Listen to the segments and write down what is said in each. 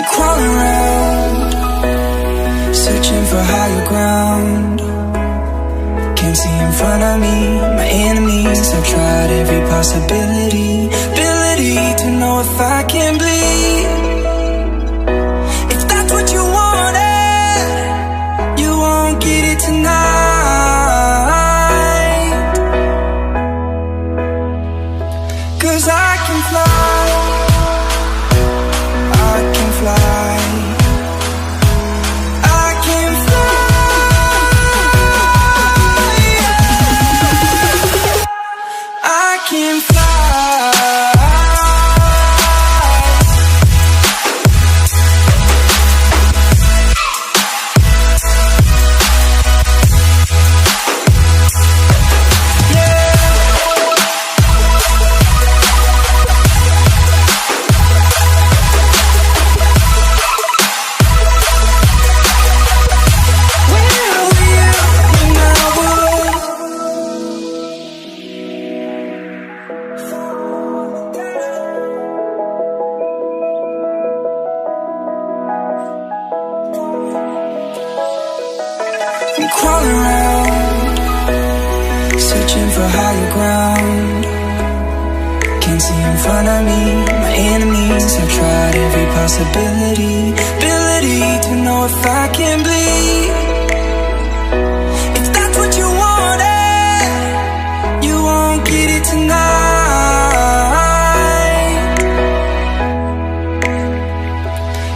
crawling around, searching for higher ground. Can't see in front of me, my enemies. I've tried every possibility, ability to know if I can bleed. If that's what you wanted, you won't get it tonight. 'Cause I can fly, I can fly. Can fly. I'm crawling around, searching for higher ground. Can't see in front of me, my enemies. I've tried every possibility, ability to know if I can bleed. If that's what you wanted, you won't get it tonight.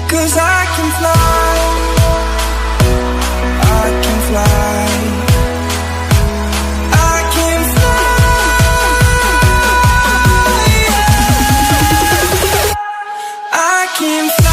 'Cause I can fly, I can fly. I can fly. I can fly.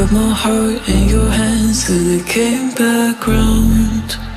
put my heart in your hands till it came back round.